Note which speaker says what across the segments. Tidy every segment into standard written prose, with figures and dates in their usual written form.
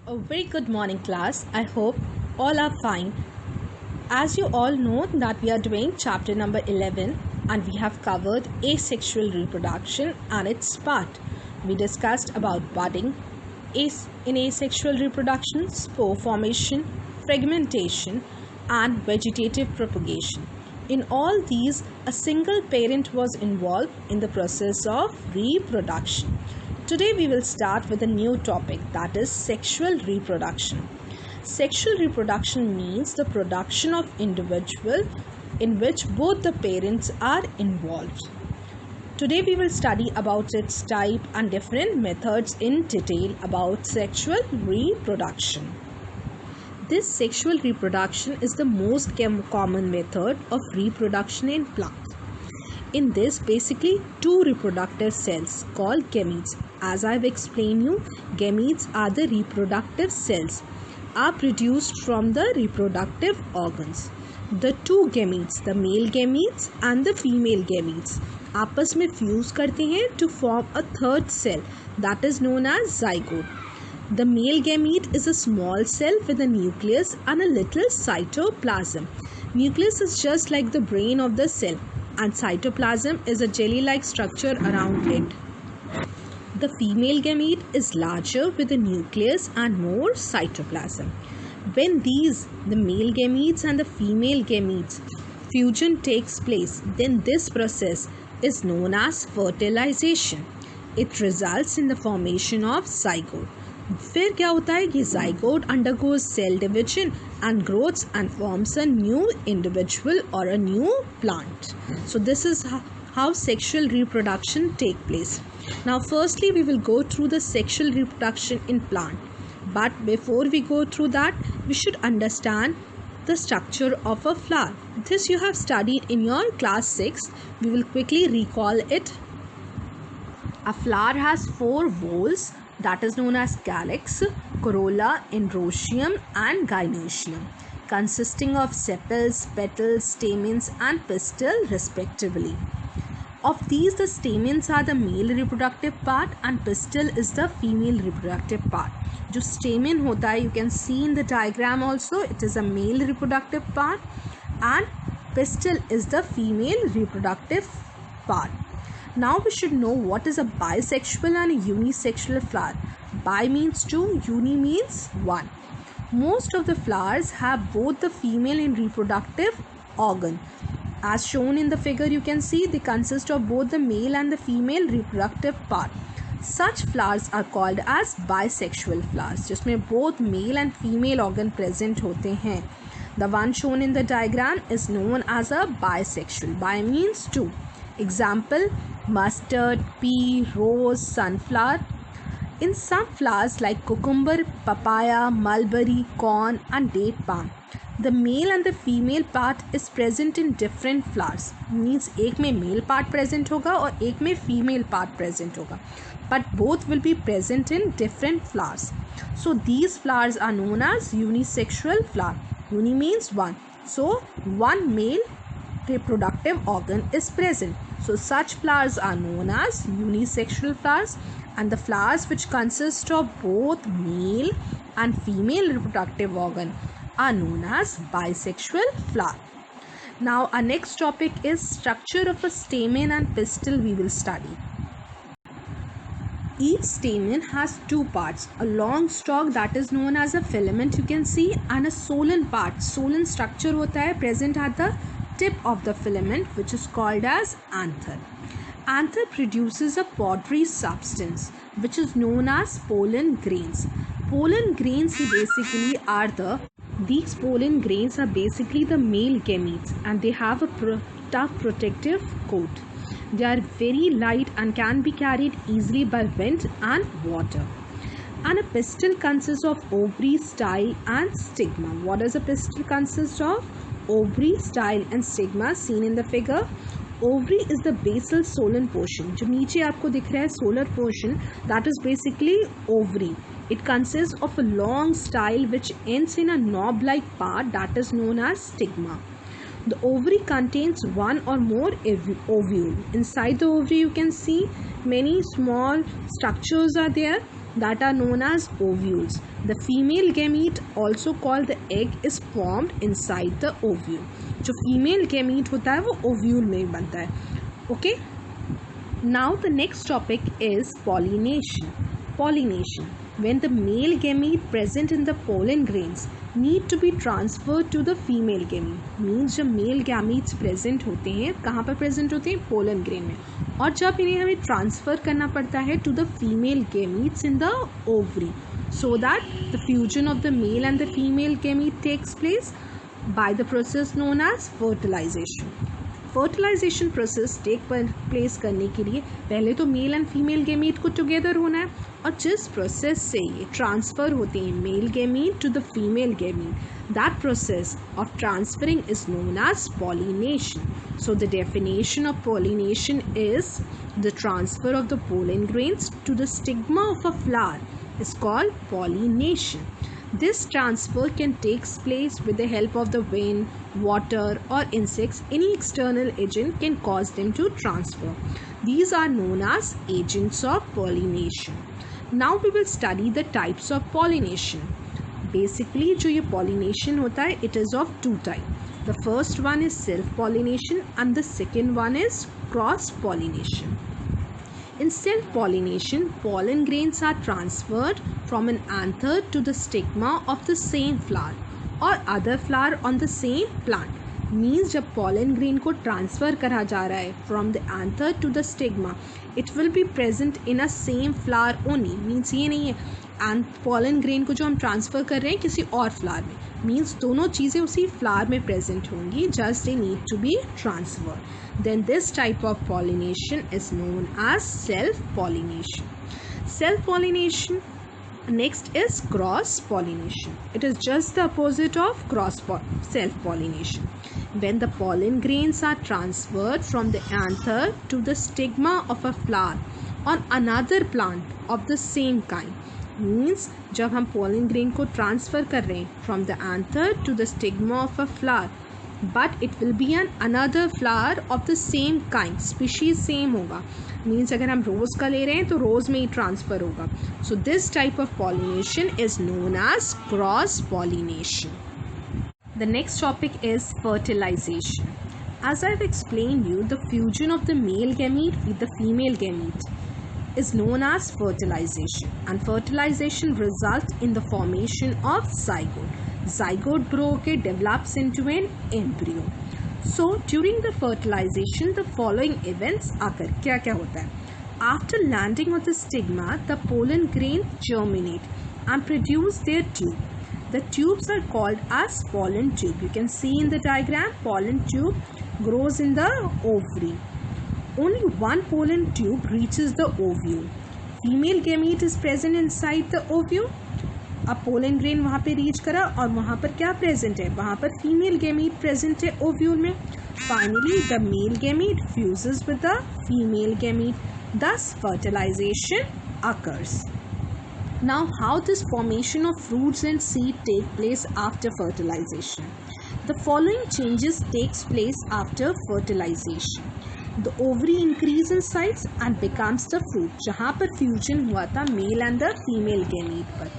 Speaker 1: A very good morning, class. I hope all are fine. As you all know that we are doing chapter number 11 and we have covered asexual reproduction and its part. We discussed about budding, in asexual reproduction, spore formation, fragmentation and vegetative propagation. In all these, a single parent was involved in the process of reproduction. Today we will start with a new topic, that is sexual reproduction. Sexual reproduction means the production of individual in which both the parents are involved. Today we will study about its type and different methods in detail about sexual reproduction. This sexual reproduction is the most common method of reproduction in plants. In this, basically two reproductive cells called gametes. As I have explained you, gametes are the reproductive cells are produced from the reproductive organs. The two gametes, the male gametes and the female gametes, आपस में fuse करते हैं to form a third cell that is known as zygote. The male gamete is a small cell with a nucleus and a little cytoplasm. Nucleus is just like the brain of the cell and cytoplasm is a jelly-like structure around it. The female gamete is larger with a nucleus and more cytoplasm. When the male gametes and the female gametes fusion takes place, then this process is known as fertilization. It results in the formation of zygote. फिर क्या होता है कि zygote undergoes cell division and grows and forms a new individual or a new plant. So this is how sexual reproduction take place. Now firstly we will go through the sexual reproduction in plant. But before we go through that, we should understand the structure of a flower. This you have studied in your class 6. We will quickly recall it. A flower has 4 whorls, that is known as calyx, corolla, androecium and gynoecium, consisting of sepals, petals, stamens and pistil respectively. Of these, the stamens are the male reproductive part and pistil is the female reproductive part. जो stamen होता है, you can see in the diagram also, it is a male reproductive part and pistil is the female reproductive part. Now we should know what is a bisexual and a unisexual flower. Bi means 2, uni means 1. Most of the flowers have both the female and reproductive organ. As shown in the figure, you can see they consist of both the male and the female reproductive part. Such flowers are called as bisexual flowers, जिसमें both male and female organ present होते हैं. The one shown in the diagram is known as a bisexual. Bi means 2. Example, mustard, pea, rose, sunflower. In some flowers like cucumber, papaya, mulberry, corn and date palm, the male and the female part is present in different flowers. Means एक में male part present होगा और एक में female part present होगा. But both will be present in different flowers. So these flowers are known as unisexual flower. Uni means 1. So one male reproductive organ is present. So such flowers are known as unisexual flowers, and the flowers which consist of both male and female reproductive organ are known as bisexual flower. Now our next topic is structure of a stamen and pistil we will study. Each stamen has 2 parts, a long stalk that is known as a filament you can see and a solen part. Solen structure होता है present at the tip of the filament which is called as anther. Anther produces a powdery substance which is known as pollen grains. Pollen grains basically are these pollen grains are basically the male gametes and they have a tough protective coat. They are very light and can be carried easily by wind and water. And a pistil consists of ovary, style and stigma. What does a pistil consist of? Ovary, style and stigma seen in the figure. Ovary is the basal solen portion. जो नीचे आपको दिख रहा है solar portion, that is basically ovary. It consists of a long style which ends in a knob-like part that is known as stigma. The ovary contains one or more ovule. Inside the ovary you can see many small structures are there that are known as ovules. The female gamete, also called the egg, is formed inside the ovule. जो female gamete होता है वो ovule में बनता है. Okay? Now the next topic is pollination. Pollination. When the male gamete present in the pollen grains need to be transferred to the female gamete. Means जब male gametes present होते हैं, कहाँ पर present होते हैं? Pollen grain में. और जब इन्हें हमें ट्रांसफ़र करना पड़ता है to the female gametes in the ovary, so that the fusion of the male and the female gamete takes place by the process known as fertilization. Fertilization process take place करने के लिए पहले तो male and female gamete को together होना है, और जिस प्रोसेस से ये ट्रांसफ़र होते हैं male gamete to the female gamete, that process of transferring is known as pollination. So the definition of pollination is the transfer of the pollen grains to the stigma of a flower is called pollination. This transfer can take place with the help of the wind, water or insects. Any external agent can cause them to transfer. These are known as agents of pollination. Now we will study the types of pollination. Basically जो ये pollination होता है, it is of two types. The first one is self-pollination and the second one is cross-pollination. In self-pollination, pollen grains are transferred from an anther to the stigma of the same flower or other flower on the same plant. Means जब pollen grain को transfer करा जा रहा है from the anther to the stigma, it will be present in a same flower only. Means ये नहीं है and pollen grain को जो हम transfer कर रहे हैं किसी और flower में. Means दोनों चीज़ें उसी flower में present होंगी, just they need to be transferred. Then this type of pollination is known as self-pollination. Self-pollination. Next is cross-pollination. It is just the opposite of self-pollination. When the pollen grains are transferred from the anther to the stigma of a flower on another plant of the same kind. Means जब हम pollen grain को transfer कर रहे हैं from the anther to the stigma of a flower, but it will be an another flower of the same kind, species same होगा. Means अगर हम रोज़ का ले रहे हैं तो रोज़ में ही ट्रांसफ़र होगा. So this type of pollination is known as cross pollination. The next topic is fertilization. As I've explained you, the fusion of the male gamete with the female gamete is known as fertilization, and fertilization results in the formation of zygote. Zygote grow के develops into an embryo. So during the fertilization, the following events occur. क्या क्या होता है? After landing on the stigma, the pollen grain germinate and produce their tube. The tubes are called as pollen tube. You can see in the diagram, pollen tube grows in the ovary. Only one pollen tube reaches the ovule. Female gamete is present inside the ovule. अब pollen grain वहाँ पे reach करा और वहाँ पर क्या present है? वहाँ पर फीमेल गेमीट प्रेजेंट है ओव्यूल में. Finally the male gamete fuses with the female gamete, thus fertilization occurs. Now how this formation of fruits and seed take place after fertilization? The following changes takes place after fertilization. The ovary increase in size and becomes the fruit. जहाँ पर fusion हुआ था male and the female gamete पर,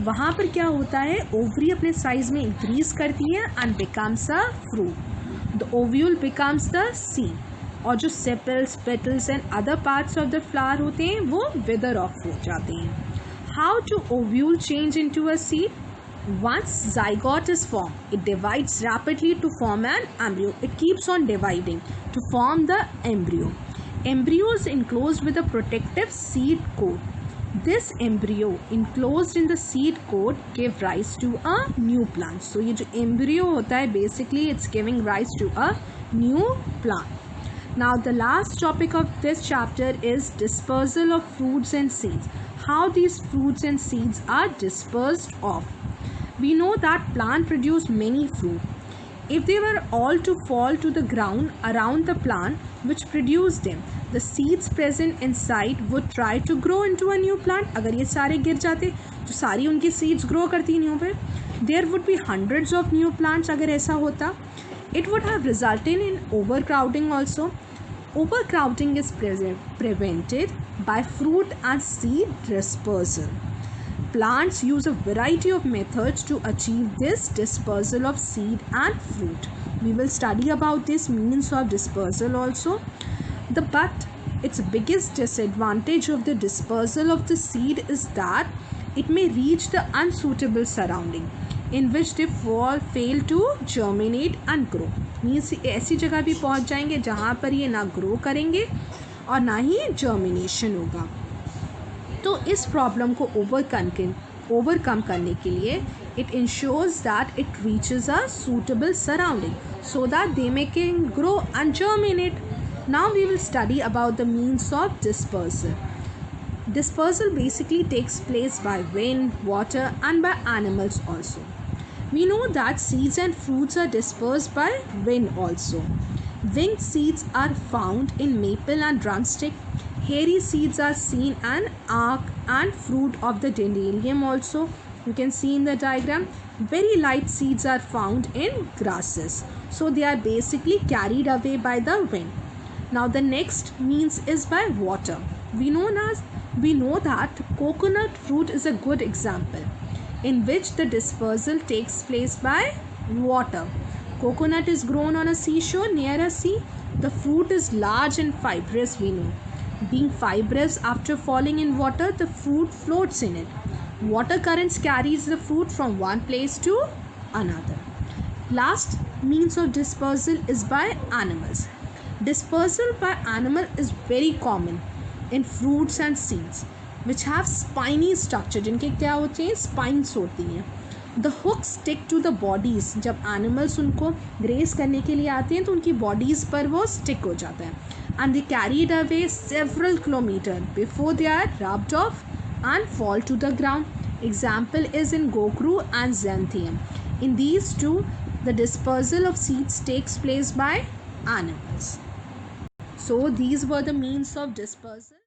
Speaker 1: वहाँ पर क्या होता है? ओवरी अपने साइज में इंक्रीज करती है and becomes a fruit. The ovule becomes the seed, और जो sepals, petals and other parts of the flower होते हैं वो विदर ऑफ हो जाते हैं. How to ovule change into a seed? Once zygote is formed, it divides rapidly to form an embryo. It keeps on dividing to form the embryo. Embryo is enclosed with a protective seed coat. This embryo enclosed in the seed coat give rise to a new plant. So ये जो embryo होता है basically it's giving rise to a new plant. Now the last topic of this chapter is dispersal of fruits and seeds. How these fruits and seeds are dispersed of. We know that plant produce many fruit. If they were all to fall to the ground around the plant which produced them, the seeds present inside would try to grow into a new plant. अगर ये सारे गिर जाते तो सारी उनकी seeds grow करती नहीं पे. There would be hundreds of new plants अगर ऐसा होता. It would have resulted in overcrowding also. Overcrowding is prevented by fruit and seed dispersal. plants use a variety of methods to achieve this dispersal of seed and fruit. We will study about this means of dispersal also. But its biggest disadvantage of the dispersal of the seed is that it may reach the unsuitable surrounding in which they fail to germinate and grow. Means ऐसी जगह भी पहुंच जाएंगे जहाँ पर ये ना grow करेंगे और ना ही जर्मिनेशन होगा. तो इस प्रॉब्लम को ओवरकम करने के लिए it ensures that it reaches a suitable surrounding so that they can grow and germinate. Now we will study about the means of dispersal. Dispersal basically takes place by wind, water and by animals also. We know that seeds and fruits are dispersed by wind also. Winged seeds are found in maple and drumstick. Hairy seeds are seen in arak and fruit of the dandelion also. You can see in the diagram. Very light seeds are found in grasses. So they are basically carried away by the wind. Now the next means is by water. We know that coconut fruit is a good example in which the dispersal takes place by water. Coconut is grown on a seashore near a sea. The fruit is large and fibrous, we know. Being fibrous, after falling in water, the fruit floats in it. Water currents carries the fruit from one place to another. Last means of dispersal is by animals. Dispersal by animal is very common in fruits and seeds which have spiny structure. जिनके क्या होते हैं, spines होती हैं. The hooks stick to the bodies. जब animals उनको graze करने के लिए आते हैं तो उनकी bodies पर वो stick हो जाता है. And they carried away several kilometers before they are rubbed off and fall to the ground. Example is in gokru and xanthium. In these two, the dispersal of seeds takes place by animals. So these were the means of dispersal.